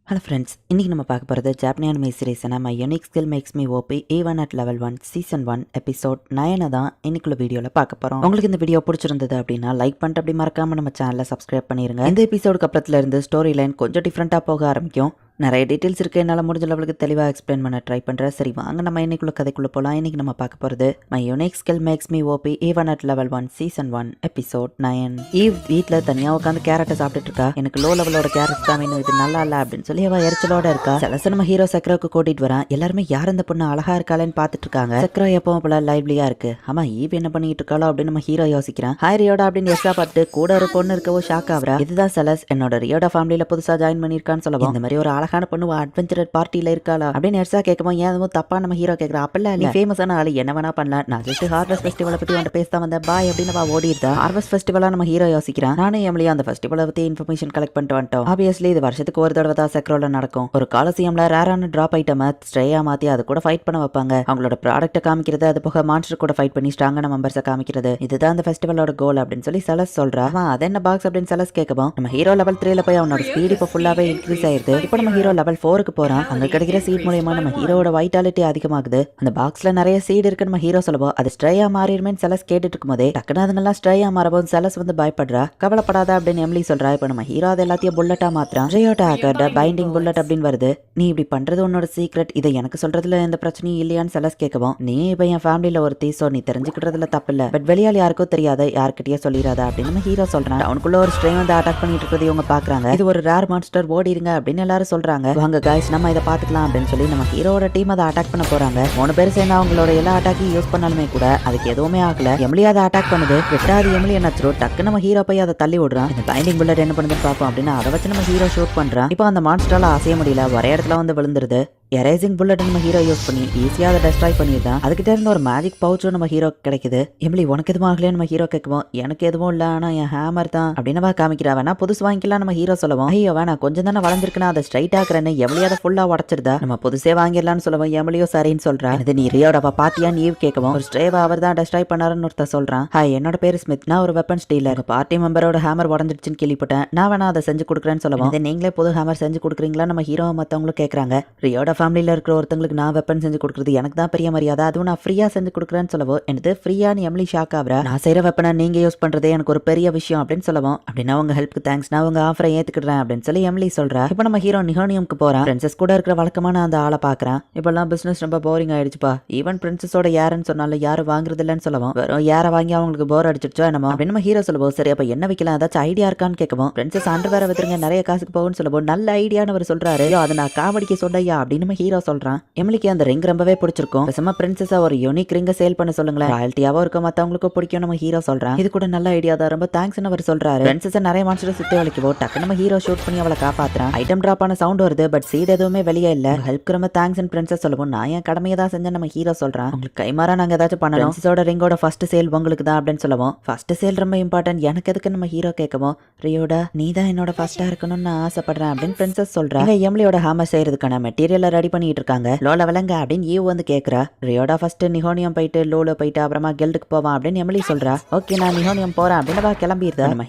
Hello friends, இன்றைக்கி நம்ம பார்க்க போகிறது ஜாப்பனீஸ் அனிமே சீரிஸான my unique skill makes me OP even at level 1 season 1 episode 9 தான் இன்னைக்குள்ள வீடியோவில் பார்க்க போகிறோம். உங்களுக்கு இந்த வீடியோ பிடிச்சிருந்தது அப்படின்னா லைக் பண்ணிட்டு அப்படி மறக்காமல் நம்ம சேனலை சப்ஸ்கிரைப் பண்ணிடுங்க. இந்த எபிசோடுக்கு அப்புறத்துல இருந்து ஸ்டோரி லைன் கொஞ்சம் டிஃப்ரெண்ட்டாக போக ஆரம்பிக்கும். நிறைய டீட்டெயில்ஸ் இருக்குது, என்னால் முடிஞ்ச லெவலுக்கு தெளிவாக எக்ஸ்பிளைன் பண்ண ட்ரை பண்ணுறேன். சரி வாங்க நம்ம இன்னைக்குள்ள கதைக்குள்ளே போகலாம். இன்றைக்கி நம்ம பார்க்க போகிறது my unique skill makes me OP even at level 1 season 1 episode 9. Eve வீட்டில் தனியாக உட்காந்து கேரட்டை சாப்பிட்டுட்டு இருக்கா. எனக்கு லோ லெவலோட கேரட் தான் வேணும், இது நல்லா இல்லை அப்படின்னு சொல்லி அவள் எரிச்சலோட இருக்கா. சிலசு நம்ம ஹீரோ சக்ராவுக்கு கூட்டிட்டு வரான். எல்லாருமே யார் இந்த பொண்ணு அழகா இருக்காளேன்னு பார்த்துட்டு இருக்காங்க. சக்ரா எப்பவும் போல லைவ்லியா இருக்கு. ஆமா, ஈவ் என்ன பண்ணிட்டு இருக்காளோ அப்படின்னு நம்ம ஹீரோ யோசிக்கிறான். ஹாய் ரியோடா அப்படின்னு எஸ்ஸா பார்த்து கூட ஒரு பொண்ணு இருக்கவோ ஷாக் ஆகுறா. இதுதான் செலஸ், என்னோட ரியோடா ஃபேமிலியில புதுசா ஜாயின் பண்ணிருக்கான்னு சொல்லவும், இந்த மாதிரி ஒரு அழகான பொண்ணு அட்வென்ச்சர் பார்ட்டியில இருக்காளா அப்படின்னு எஸ்ஸா கேட்கவும், ஏன் அதுவும் தப்பா நம்ம ஹீரோ கேட்கறா. அப்பெல்லாம் நீ ஃபேமஸான ஆளு, என்ன வேணா பண்ணலாம், நான் ஜஸ்ட் ஹார்வெஸ்ட் ஃபெஸ்டிவலை பத்தி வந்து பேச வந்தேன் பாய் அப்படின்னு ஓடிடுதா. ஹார்வெஸ்ட் ஃபெஸ்டிவலா நம்ம ஹீரோ யோசிக்கிறான். நானும் எம்லியா அந்த ஃபெஸ்டிவலை பத்தி இன்ஃபர்மேஷன் கலெக்ட் பண்ணிட்டு வந்துட்டோம். ஆப்வியஸ்லி இது வருஷத்துக்கு ஒரு தடவை தான் சக்ரோல நடக்கும். ஒரு காலசியம்ல ரேரான டிராப் ஐட்டமை ஸ்ட்ரேயா மாத்தி அது கூட ஃபைட் பண்ண வைப்பாங்க. அவங்களோட ப்ராடக்ட்டை காமிக்கிறது, அது போக மான்ஸ்டர் கூட ஃபைட் பண்ணி ஸ்ட்ராங்கான மெம்பர்ஸை காமிக்கிறது, இதுதான் அந்த ஃபெஸ்டிவலோட கோல் அப்படின்னு சொல்லி செலஸ் சொல்றா. அது என்ன பாக்ஸ் அப்படின்னு செலஸ் கேட்கவும், நம்ம ஹீரோ லெவல் 3ல போய் அவனோட ஸ்பீட் இப்போ ஃபுல்லாவே இன்க்ரீஸ் ஆயிருது. இப்போ நம்ம ஹீரோ லெவல் 4க்கு போறான். அங்க கிடைக்கிற சீட் மூலமா நம்ம ஹீரோட வைட்டாலிட்டி அதிகமாகுது. அந்த பாக்ஸ்ல நிறைய சீட் இருக்கு நம்ம ஹீரோ சொல்லவும், அது ஸ்ட்ரேயா மாறிடுமேன்னு செலஸ் கேட்டுட்டு இருக்கும்போதே டக்குனு அதுங்கெல்லாம் ஸ்ட்ரேயா மாறவும் செலஸ் வந்து பயப்படுறா. கவலைப்படாத அப்படின்னு எம்லி சொல்றா. இப்போ நம்ம ஹீரோ அது எல்லாத்தையும் புல்லட்டா மாத்திரான். ரியோட்டா ஆக்கர்ட பைண்டிங் புல்லட் அப்படின்னு வருது. நீ இப்படி பண்றது உன்னோட சீக்ரெட், இதை எனக்கு சொல்றதுல எந்த பிரச்சனையும் இல்லையான்னு செலஸ் கேட்கவும், நீ இப்ப என் ஃபேமிலியில ஒருத்தி, சோ நீ தெரிஞ்சுக்கிறதுல தப்பு இல்ல, பட் வெளியால் யாருக்கும் தெரியாத, யார்கிட்டயே சொல்லிடாத அப்படின்னு நம்ம ஹீரோ சொல்றான். அவனுக்குள்ள ஒரு ஸ்ட்ரெயின் வந்து அட்டாக் பண்ணிட்டு இருக்கிறது இவங்க பாக்குறாங்க. இது ஒரு ரேர் மான்ஸ்டர், ஓடிடுங்க அப்படின்னு எல்லாரும் சொல்றாங்க. வாங்க காய்ஸ் நம்ம இதை பாத்துக்கலாம் அப்படின்னு சொல்லி நம்ம ஹீரோட டீம் அதை அட்டாக் பண்ண போறாங்க. 3 பேர் சேர்ந்து அவங்களோட எல்லா அட்டாக்கையும் யூஸ் பண்ணாலுமே கூட அதுக்கு எதுவுமே ஆகல. எம்லி அதை அட்டாக் பண்ணுது. விட்டாது எம்லி என்ன டக்கு நம்ம ஹீரோ போய் அதை தள்ளி விடுறான். இந்த பைண்டிங் புல்லட் என்ன பண்ணுதுன்னு பார்ப்போம் அப்படின்னு அதை வச்சு நம்ம ஹீரோ ஷூட் பண்றான். இப்போ அந்த மான்ஸ்டரால அசைய முடியல, ஒரே இடத்துல வந்து விழுந்துருது. எரேசிங் புல்லட் நம்ம ஹீரோ யூஸ் பண்ணி ஈஸியாக அதை டெஸ்ட்ராய் பண்ணிடுறான். அதுக்கிட்ட இருந்து ஒரு மேஜிக் பவுச்சும் நம்ம ஹீரோ கிடைக்குது. எம்லி உனக்கு எதுவும் ஆகலையே நம்ம ஹீரோ கேட்குவோம். எனக்கு எதுவும் இல்லை, ஆனால் என் ஹேமர் தான் அப்படின்னு காமிக்கிறா. வேணா புதுசு வாங்கிக்கலாம் நம்ம ஹீரோ சொல்லுவோம். ஐயோ வேணா, கொஞ்சம் தானே வளர்ந்துருக்குன்னா அதை ஸ்ட்ரைட் ஆக்குறேன்னு எம்லி அதை ஃபுல்லாக உடச்சிருதா. நம்ம புதுசே வாங்கிடலாம்னு சொல்லுவோம். எம்லியோ சரின்னு சொல்றா. இது நீ ரியோட பாத்தியா நீ கேட்கவும், ஒரு ஸ்ட்ரேவா அவர் தான் டெஸ்ட்ராய் பண்ணாருன்னு ஒருத்தர் சொல்றான். ஹாய், என்னோட பேர் ஸ்மித், நான் ஒரு வெப்பன் ஸ்டீலர். பார்ட்டி மெம்பரோட ஹேமர் உடஞ்சிடுச்சுன்னு கேள்விப்பட்டேன், நான் வேணா அதை செஞ்சு கொடுக்குறேன்னு சொல்லுவோம். நீங்களே புது ஹேமர் செஞ்சு கொடுக்குறீங்களா நம்ம ஹீரோ மற்றவங்களும் கேட்கறாங்க. ரியோட ஃபேமிலியில் இருக்கிற ஒருத்தங்களுக்கு நான் வெப்பன் செஞ்சு கொடுக்குறது எனக்கு தான் பெரிய மரியாதை, அதுவும் நான் ஃப்ரீயா செஞ்சு கொடுக்குறேன்னு சொல்லவும், எனக்கு ஃப்ரீயான்னு எம்லி ஷாக் ஆகுறா. நான் செய்யற வெப்பனை நீங்க யூஸ் பண்றதே எனக்கு ஒரு பெரிய விஷயம் அப்படின்னு சொல்லுவோம். அப்படின்னா உங்க ஹெல்ப்க்கு தேங்க்ஸ், நான் உங்க ஆஃபரை ஏத்துக்கிறேன் அப்படின்னு சொல்லி எம்லி சொல்றா. இப்போ நம்ம ஹீரோ நிஹோனியம்க்கு போறான். பிரின்சஸ் கூட இருக்கிற வழக்கமான அந்த ஆளை பாக்குறான். இப்பெல்லாம் பிசினஸ் ரொம்ப போரிங் ஆயிடுச்சுப்பா. ஈவன் பிரின்சஸோட யாருன்னு சொன்னாலும் யாரும் வாங்குறது இல்லைன்னு சொல்லுவோம். வெறும் யாரை வாங்கி அவங்களுக்கு போர் அடிச்சிருச்சோ என்னமோ அப்படின்னு நம்ம ஹீரோ சொல்லுவோம். சரி அப்ப என்ன வைக்கலாம், ஏதாச்சும் ஐடியா இருக்கான்னு கேட்கவும், பிரின்சஸ் அண்டர் வேற வித்துருங்க, நிறைய காசுக்கு போகும்னு சொல்லுவோம். நல்ல ஐடியான்னு அவர் சொல்றாரு. அதை நான் காமெடிக்கு சொன்னையா அப்படின்னு நம்ம ஹீரோ சொல்றான். எம்லிக்கு அந்த ரிங் ரொம்பவே பிடிச்சிருக்கும். பேசாம பிரின்சஸா ஒரு யூனிக் ரிங்க சேல் பண்ண சொல்லுங்களேன், ராயல்ட்டியாவோ இருக்கும், மத்தவங்களுக்கும் பிடிக்கும் நம்ம ஹீரோ சொல்றான். இது கூட நல்ல ஐடியா தான், ரொம்ப தேங்க்ஸ்னு அவர் சொல்றாரு. பிரின்சஸை நிறைய மான்ஸ்டர் சுத்தி வளைக்கவோ டக்கு நம்ம ஹீரோ ஷூட் பண்ணி அவளை காப்பாத்துறான். ஐட்டம் டிராப் ஆன சவுண்ட் வருது, பட் சீட் எதுவுமே வெளியே இல்ல. ஹெல்ப் ரொம்ப தேங்க்ஸ் பிரின்சஸ் சொல்லுவோம். நான் என் கடமையை தான் செஞ்சேன் நம்ம ஹீரோ சொல்றான். உங்களுக்கு கைமாறா நாங்க ஏதாச்சும் பண்ணணும், பிரின்சஸோட ரிங்கோட ஃபர்ஸ்ட் சேல் உங்களுக்கு தான் அப்படின்னு சொல்லுவோம். ஃபர்ஸ்ட் சேல் ரொம்ப இம்பார்ட்டன்ட், எனக்கு எதுக்கு நம்ம ஹீரோ கேட்கவும், ரியோடா நீ தான் என்னோட ஃபர்ஸ்டா இருக்கணும்னு நான் ஆசைப்படுறேன் அப்படின்னு பிரின்சஸ் சொல்றான். எம்லியோட ஹேமர் செய்யறதுக்கான மெட்டீரியலை ரெடி பண்ணிட்டு இருக்காங்க. லோ லெவலங்க அப்படின்னு ஈவ் வந்து கேக்குறா. ரியோடா ஃபர்ஸ்ட் நிஹோனியம் போயிட்டு லோல போயிட்டு அப்புறமா கெல்டுக்கு போவான் அப்படின்னு எம்லி சொல்றா. ஓகே நான் நிஹோனியம் போறேன் அப்படின்னு கிளம்பிடுறா. நம்ம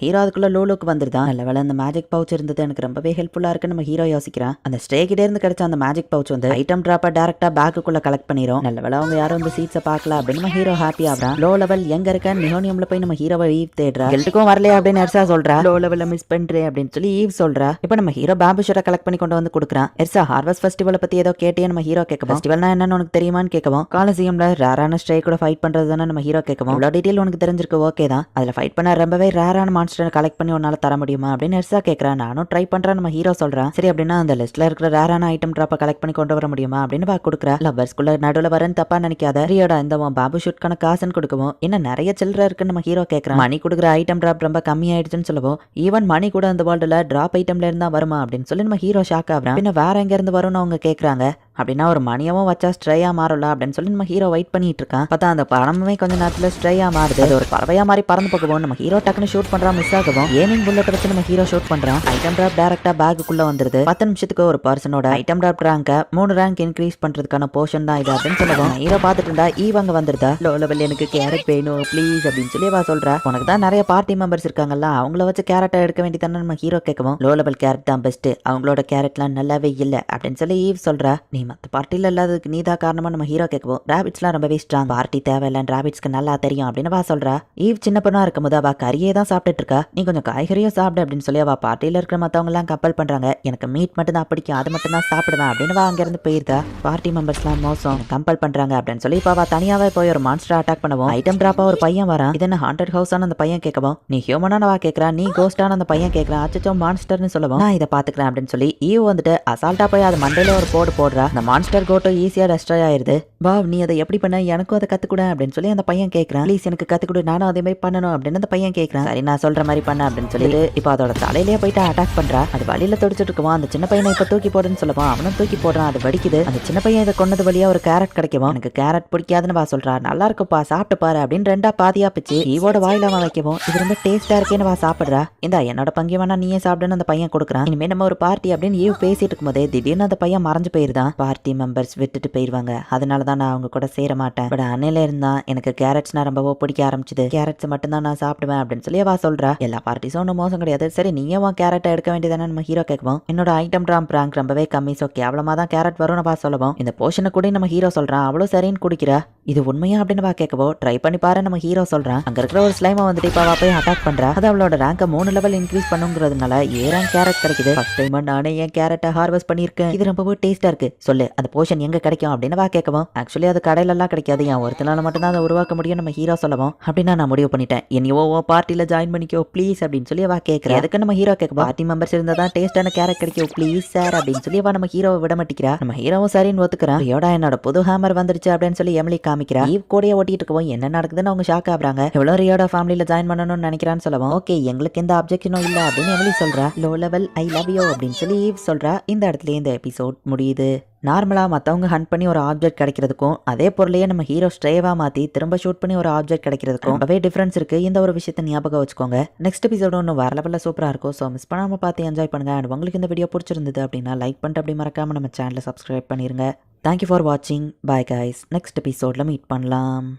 ஹீரோ அதுக்குள்ள லோலுக்கு வந்துருதான். நல்ல வேலை அந்த மேஜிக் பவுச் இருந்தது, எனக்கு ரொம்பவே ஹெல்ப்ஃபுல்லா இருக்கு நம்ம ஹீரோ யோசிக்கிறான். அந்த ஸ்டே கிட்ட இருந்து கிடைச்ச அந்த மேஜிக் பவுச் வந்து ஐட்டம் டிராப்பை டேரக்டா பேக்குக்குள்ள கலெக்ட் பண்ணிரும். நல்ல வேலை அவங்க யாரும் வந்து சீட்ஸை பார்க்கல அப்படின்னு நம்ம ஹீரோ ஹாப்பி ஆகுறான். லோ லெவல் எங்க இருக்கேன்னு நிஹோனியம்ல போய் நம்ம ஹீரோவை ஈவ் தேடுறா. கெல்டுக்கும் வரலையே அப்படின்னு எர்சா சொல்றா. லோ லெவல்ல மிஸ் பண்றேன் அப்படின்னு சொல்லி ஈவ் சொல்றா. இப்போ நம்ம ஹீரோ பேம்பு ஷூட்டை கலெக்ட் பண்ணி கொண்டு வந்து கொடுக்குறான். எர்சா ஹார்வெஸ்ட் ஃபெஸ்டிவலை பத்தி ஏதோ கேட்டே நம்ம ஹீரோ கேட்கவும், ஃபெஸ்டிவல்னா என்னன்னு உனக்கு தெரியுமான்னு கேட்கவும், காலசியம்ல ரேரான ஸ்ட்ரே கூட ஃபைட் பண்றது தானே நம்ம ஹீரோ கேட்கவும், இவ்வளோ டீட்டெயில் உனக்கு தெரிஞ்சிருக்கு ஓகே தான், அதுல ஃபைட் பண்ண ரொம்பவே ரேரான மான்ஸ்டரை கலெக்ட் பண்ணி உன்னால தர முடியுமா அப்படின்னு எர்சா கேட்கறான். நானும் ட்ரை பண்றேன் நம்ம ஹீரோ சொல்றான். சரி அப்படின்னா அந்த லிஸ்ட்ல இருக்கிற ரேரான ஐட்டம் டிராப்பை கலெக்ட் பண்ணி கொண்டு வர முடியுமா அப்படின்னு கொடுக்குறா. லவ்வர்ஸ்குள்ள நடுவில் வரன்னு தப்பா நினைக்காத, ரியோட இந்த பாபு ஷூட்கான காசுன்னு கொடுக்கவும், இன்னும் நிறைய சில்லற இருக்குன்னு நம்ம ஹீரோ கேட்கறான். மணி கொடுக்குற ஐட்டம் டிராப் ரொம்ப கம்மி ஆயிடுச்சுன்னு சொல்லுவோம். ஈவன் மணி கூட அந்த வேர்ல்டுல டிராப் ஐட்டம்ல இருந்தா வருமா அப்படின்னு சொல்லி நம்ம ஹீரோ ஷாக் ஆகுறான். பின்ன வேற எங்க இருந்து வரும்னு அவங்க கேட்கறாங்க. அப்படின்னா ஒரு மணியவும் வச்சா ஸ்ட்ரையா மாறல அப்படின்னு சொல்லி நம்ம ஹீரோ வெயிட் பண்ணிட்டு இருக்கான். பார்த்தா அந்த பணமுமே கொஞ்ச நேரத்துல ஸ்ட்ரையா மாறுது. அது ஒரு பறவையா மாதிரி பறந்து போகவும் நம்ம ஹீரோ டக்குன்னு ஷூட் பண்றா, மிஸ் ஆகவும் ஏமிங் புல்லட் வச்சு நம்ம ஹீரோ ஷூட் பண்றான். ஐட்டம் டிராப் டைரக்டா பேக்குள்ள வந்துருது. 10 நிமிஷத்துக்கு ஒரு பர்சனோட item drop rank 3 rank increase பண்றதுக்கான போர்ஷன் தான் இது அப்படின்னு சொல்லுவோம். ஹீரோ பார்த்துட்டு இருந்தா ஈவங்க வந்துருதா, லோ லெவல் எனக்கு கேரட் வேணும் ப்ளீஸ் அப்படின்னு சொல்லி வா சொல்றா. உனக்கு தான் நிறைய பார்ட்டி மெம்பர்ஸ் இருக்காங்கல்ல, அவங்கள வச்சு கேரட்டை எடுக்க வேண்டியதானே நம்ம ஹீரோ கேட்கவும். லோ லெவல் கேரட் தான் பெஸ்ட், அவங்களோட கேரட்லாம் நல்லாவே இல்ல அப்படின்னு சொல்லி ஈவ் சொல்றா. நீ மத்த பார்ட்டில இல்லாததுக்கு நீ தான் காரணமா நம்ம ஹீரோ கேட்கவும். ராபிட்ஸ்லாம் ரொம்பவே ஸ்ட்ராங், பார்ட்டி தேவையில்லைன்னு ராபிட்ஸ்க்கு நல்லா தெரியும் அப்படின்னு வா சொல்றா. ஈவ் சின்ன பொண்ணா இருக்கும்போது அவ கறியே தான் சாப்பிட்டுட்டு இருக்கா. நீ கொஞ்சம் காய்கறியும் சாப்பிடு அப்படின்னு சொல்லி அவ பார்ட்டியில இருக்கிற மத்தவங்க எல்லாம் கப்பல் பண்றாங்க. எனக்கு மீட் மட்டும் தான் பிடிக்கும், அது மட்டும் தான் சாப்பிடுவேன் அப்படின்னு வா அங்க இருந்து போயிருந்தா. பார்ட்டி மெம்பர்ஸ்லாம் மோசம் கம்பல் பண்றாங்க அப்படின்னு சொல்லி இப்ப அவ தனியாவே போய் ஒரு மான்ஸ்டர் அட்டாக் பண்ணுவோம். ஐட்டம் டிராப்பா ஒரு பையன் வரான். இது என்ன ஹாண்டட் ஹவுஸான அந்த பையன் கேட்கவும், நீ ஹியூமனானவா கேட்கறா, நீ கோஸ்டான அந்த பையன் கேட்கறான். அச்சோ மான்ஸ்டர்னு சொல்லவும், நான் இதை பாத்துக்கிறேன் அப்படின்னு சொல்லி ஈவ் வந்துட்டு அசால்ட்டா போய் அது மண்டையில ஒரு போடுறா. அந்த மான்ஸ்டர் கோட்டோ ஈஸியா டெஸ்ட்ராய் ஆயிருது. பாவ் நீ அதை எப்படி பண்ண, எனக்கும் அதை கத்துக்கூட அப்படின்னு சொல்லி அந்த பையன் கேட்கறான். ப்ளீஸ் எனக்கு கத்துக்கூட, நானும் அதே மாதிரி பண்ணணும் அப்படின்னு அந்த பையன் கேட்கறான். சரி நான் சொல்ற மாதிரி பண்ண அப்படின்னு சொல்லிட்டு இப்போ அதோட தலையிலேயே போயிட்டு அட்டாக் பண்றா. அது வழியில துடிச்சிட்டு இருக்குவான். அந்த சின்ன பையனை இப்ப தூக்கி போடுன்னு சொல்லுவான். அவனும் தூக்கி போடுறான், அது வடிக்குது. அந்த சின்ன பையன் இதை கொண்டது வழியா ஒரு கேரட் கிடைக்கும். எனக்கு கேரட் பிடிக்காதுன்னு வா சொல்றா. நல்லா இருக்குப்பா சாப்பிட்டு பாரு அப்படின்னு ரெண்டா பாதியா பிச்சு ஈவோட வாயில அவன் வைக்கவும், இது ரொம்ப டேஸ்டா இருக்கேன்னு வா சாப்பிடுறா. இந்த என்னோட பங்கு வேணா நீயே சாப்பிடுன்னு அந்த பையன் கொடுக்குறான். இனிமே நம்ம ஒரு பார்ட்டி அப்படின்னு ஈவ் பேசிட்டு இருக்கும்போதே திடீர்னு அந்த பையன் மறைஞ்சு போயிருந்தான். பார்ட்டி மெம்பர்ஸ் விட்டுட்டு போயிருவாங்க, அதனாலதான் நான் அவங்க கூட சேர மாட்டேன். பட் அன்னையில இருந்தா எனக்கு கேரட்ஸ்னா ரொம்பவோ பிடிக்க ஆரம்பிச்சுது, கேரட்ஸ் மட்டும் தான் நான் சாப்பிடுவேன் அப்படின்னு சொல்லி வா சொல்றா. எல்லா பார்ட்டிஸும் ஒன்றும் மோசம் கிடையாது, சரி நீயே உன் கேரட்டை எடுக்க வேண்டியதானே நம்ம ஹீரோ கேட்கும். என்னோட ஐட்டம் ட்ராம் ரேங்க் ரொம்பவே கம்மி, ஸோ கேவலமா தான் கேரட் வரும்னு வா சொல்லவும், இந்த போர்ஷனை கூட நம்ம ஹீரோ சொல்றான். அவ்வளோ சரின்னு குடிக்கிறா. இது உண்மையா அப்படின்னு வா கேட்கவோ, ட்ரை பண்ணி பாரு நம்ம ஹீரோ சொல்றான். அங்க இருக்கிற ஒரு ஸ்லைமை வந்துட்டு இப்ப போய் அட்டாக் பண்றா. அது அவளோட ரேங்கை 3 லெவல் இன்க்ரீஸ் பண்ணுங்கிறதுனால ரேங்க் கேரட் கிடைக்குது. ஃபர்ஸ்ட் டைம் நானே என் கேரட்டை ஹார்வெஸ்ட் பண்ணியிருக்கேன், இது ரொம்பவே டேஸ்டா இருக்கு, சொல்லு அந்த போர்ஷன் எங்க கிடைக்கும் அப்படின்னு வா கேட்கவும். ஆக்சுவலி அது கடையில எல்லாம் கிடைக்காது, என் ஒருத்தனால மட்டும் தான் அதை உருவாக்க முடியும் நம்ம ஹீரோ சொல்லவும். அப்படின்னா நான் முடிவு பண்ணிட்டேன், என்னையோ பார்ட்டியில ஜாயின் பண்ணிக்கோ ப்ளீஸ் அப்படின்னு சொல்லி வா கேட்கறா. அதுக்கு நம்ம ஹீரோ கேட்க, பார்ட்டி மெம்பர்ஸ் இருந்தா தான் டேஸ்டான கேரட் கிடைக்கும் ப்ளீஸ் சார் அப்படின்னு சொல்லி வா நம்ம ஹீரோவை விட மாட்டிக்கிறா. நம்ம ஹீரோவும் சரின்னு ஒத்துக்கிறான். யோடா என்னோட புது ஹேமர் வந்துருச்சு அப்படின்னு சொல்லி எமிலி காமிக்கிறா. ஈவ் கூடயே ஓட்டிட்டு இருக்கவும் என்ன நடக்குதுன்னு அவங்க ஷாக் ஆகுறாங்க. எவ்வளவு ரியோட ஃபேமிலியில ஜாயின் பண்ணணும்னு நினைக்கிறான்னு சொல்லவும், ஓகே எங்களுக்கு எந்த அப்ஜெக்ஷனும் இல்ல அப்படின்னு எமிலி சொல்றா. Low level I love you அப்படின்னு சொல்லி ஈவ் சொல்றா. இந்த இடத்துல இந்த எபிசோட் முடியுது. நார்மலாக மற்றவங்க ஹண்ட் பண்ணி ஒரு ஆப்ஜெக்ட் கிடைக்கிறதுக்கும் அதே பொருளையே நம்ம ஹீரோ ஸ்ட்ரேவாக மாற்றி திரும்ப ஷூட் பண்ணி ஒரு ஆப்ஜெக்ட் கிடைக்கிறதுக்கும் ரொம்பவே டிஃப்ரென்ஸ் இருக்குது. இந்த ஒரு விஷயத்தை ஞாபகம் வச்சுக்கோங்க. நெக்ஸ்ட் எபிசோடு ஒன்று வேற லெவலில் சூப்பராக இருக்கும். ஸோ மிஸ் பண்ணாமல் பார்த்து என்ஜாய் பண்ணுங்கள். அண்ட் உங்களுக்கு இந்த வீடியோ பிடிச்சிருந்தது அப்படின்னா லைக் பண்ணிட்டு அப்படி மறக்காமல் நம்ம சேனலை சப்ஸ்கிரைப் பண்ணிடுங்க. தேங்க்யூ ஃபார் வாட்சிங். Bye guys. நெக்ஸ்ட் எபிசோடில் மீட் பண்ணலாம்.